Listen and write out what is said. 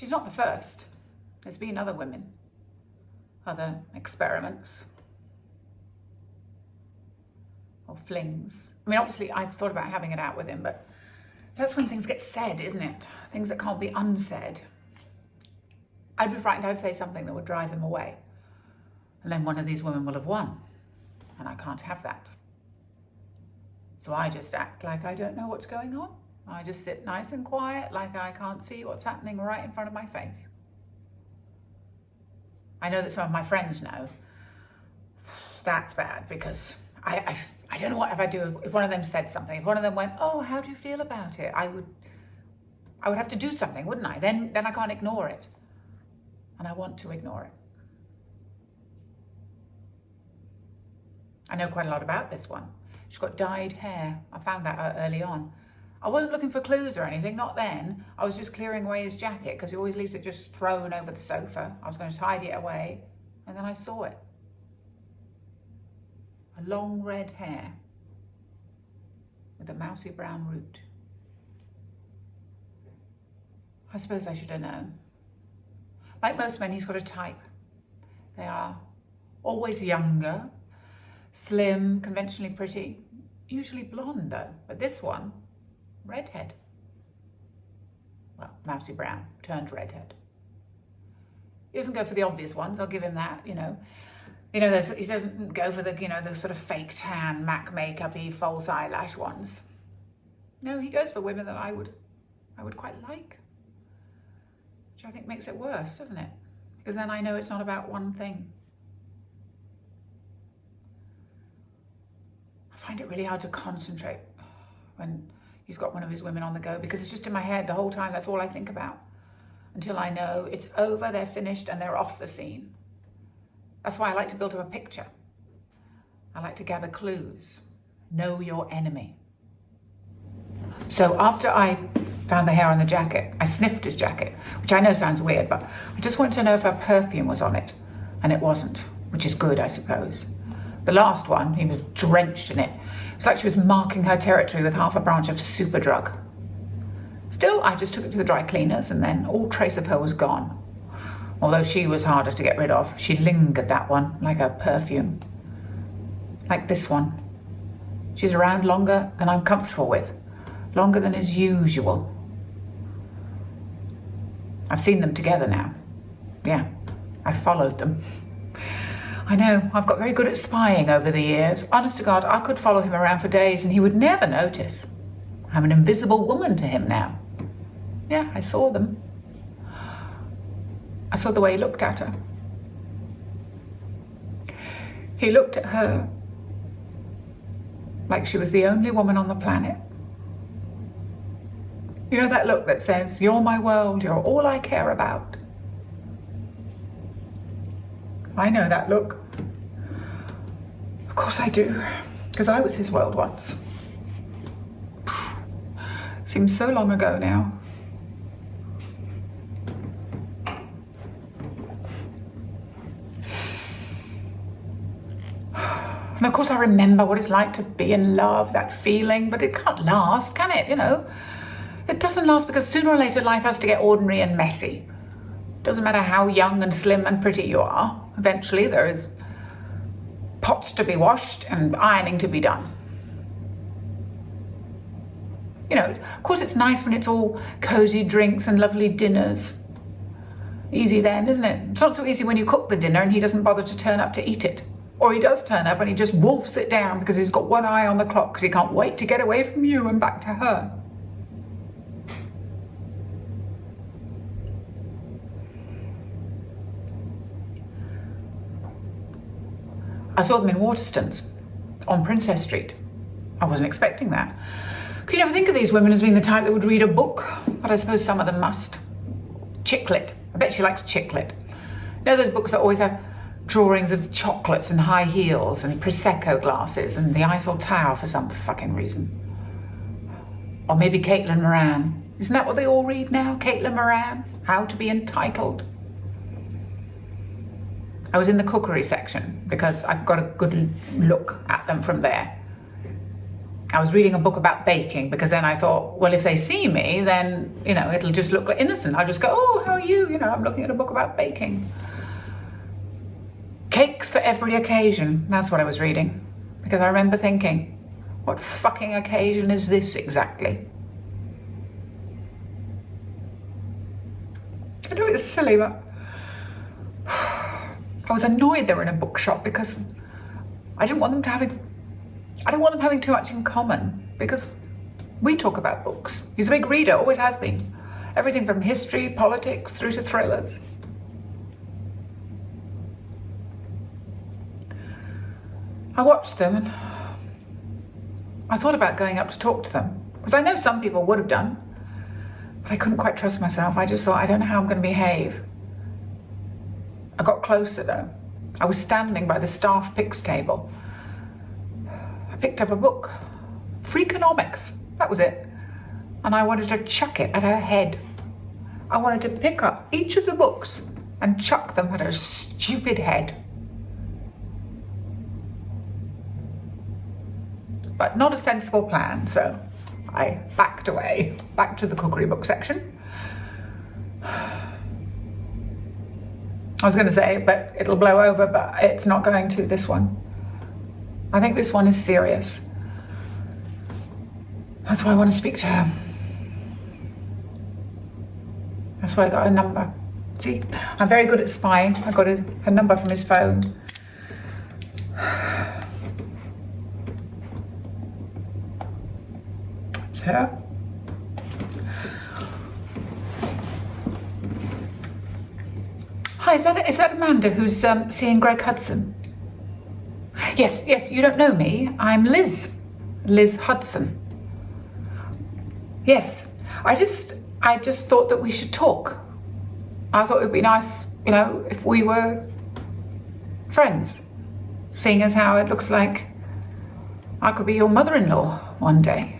She's not the first. There's been other women, other experiments or flings. I mean, obviously I've thought about having it out with him, but that's when things get said, isn't it? Things that can't be unsaid. I'd be frightened I'd say something that would drive him away. And then one of these women will have won. And I can't have that. So I just act like I don't know what's going on. I just sit nice and quiet, like I can't see what's happening right in front of my face. I know that some of my friends know. That's bad, because I don't know what if I do if one of them said something. If one of them went, oh, how do you feel about it? I would have to do something, wouldn't I? Then I can't ignore it. And I want to ignore it. I know quite a lot about this one. She's got dyed hair. I found that out early on. I wasn't looking for clues or anything, not then. I was just clearing away his jacket because he always leaves it just thrown over the sofa. I was going to tidy it away, and then I saw it. A long red hair with a mousy brown root. I suppose I should have known. Like most men, he's got a type. They are always younger, slim, conventionally pretty, usually blonde though, but this one, redhead. Well, mousy brown, turned redhead. He doesn't go for the obvious ones, I'll give him that, you know. He doesn't go for the, the sort of fake tan, MAC makeup-y, false eyelash ones. No, he goes for women that I would quite like. Which I think makes it worse, doesn't it? Because then I know it's not about one thing. I find it really hard to concentrate when he's got one of his women on the go, because it's just in my head the whole time. That's all I think about until I know it's over, they're finished, and they're off the scene. That's why I like to build up a picture. I like to gather clues. Know your enemy. So after I found the hair on the jacket, I sniffed his jacket, which I know sounds weird, but I just wanted to know if her perfume was on it, and it wasn't, which is good, I suppose. The last one, he was drenched in it. It was like she was marking her territory with half a branch of Superdrug. Still, I just took it to the dry cleaners, and then all trace of her was gone. Although she was harder to get rid of, she lingered, that one, like her perfume. Like this one. She's around longer than I'm comfortable with, longer than is usual. I've seen them together now. Yeah, I followed them. I know, I've got very good at spying over the years. Honest to God, I could follow him around for days and he would never notice. I'm an invisible woman to him now. Yeah, I saw them. I saw the way he looked at her. He looked at her like she was the only woman on the planet. You know that look that says, you're my world, you're all I care about? I know that look. Of course I do, because I was his world once. Seems so long ago now. And of course I remember what it's like to be in love, that feeling, but it can't last, can it, It doesn't last because sooner or later life has to get ordinary and messy. Doesn't matter how young and slim and pretty you are. Eventually there is pots to be washed and ironing to be done. Of course it's nice when it's all cozy drinks and lovely dinners. Easy then, isn't it? It's not so easy when you cook the dinner and he doesn't bother to turn up to eat it. Or he does turn up and he just wolfs it down because he's got one eye on the clock because he can't wait to get away from you and back to her. I saw them in Waterstones on Princess Street. I wasn't expecting that. Could you never think of these women as being the type that would read a book? But I suppose some of them must. Chick lit. I bet she likes chick lit. Those books that always have drawings of chocolates and high heels and Prosecco glasses and the Eiffel Tower for some fucking reason. Or maybe Caitlin Moran. Isn't that what they all read now? Caitlin Moran? How to be entitled. I was in the cookery section because I've got a good look at them from there. I was reading a book about baking because then I thought, well, if they see me, then, you know, it'll just look like innocent. I'll just go, oh, how are you? You know, I'm looking at a book about baking. Cakes for every occasion. That's what I was reading. Because I remember thinking, what fucking occasion is this exactly? I know it's silly, but I was annoyed they were in a bookshop because I didn't want them having too much in common, because we talk about books. He's a big reader, always has been. Everything from history, politics, through to thrillers. I watched them and I thought about going up to talk to them, because I know some people would have done, but I couldn't quite trust myself. I just thought, I don't know how I'm going to behave. I got closer though. I was standing by the staff picks table. I picked up a book, Freakonomics, that was it. And I wanted to chuck it at her head. I wanted to pick up each of the books and chuck them at her stupid head. But not a sensible plan, so I backed away, back to the cookery book section. I was going to say, but it'll blow over, but it's not going to, this one. I think this one is serious. That's why I want to speak to her. That's why I got her number. See, I'm very good at spying. I got her number from his phone. It's her. Hi, is that Amanda who's seeing Greg Hudson? Yes, you don't know me. I'm Liz Hudson. Yes, I just thought that we should talk. I thought it would be nice, you know, if we were friends, seeing as how it looks like I could be your mother-in-law one day.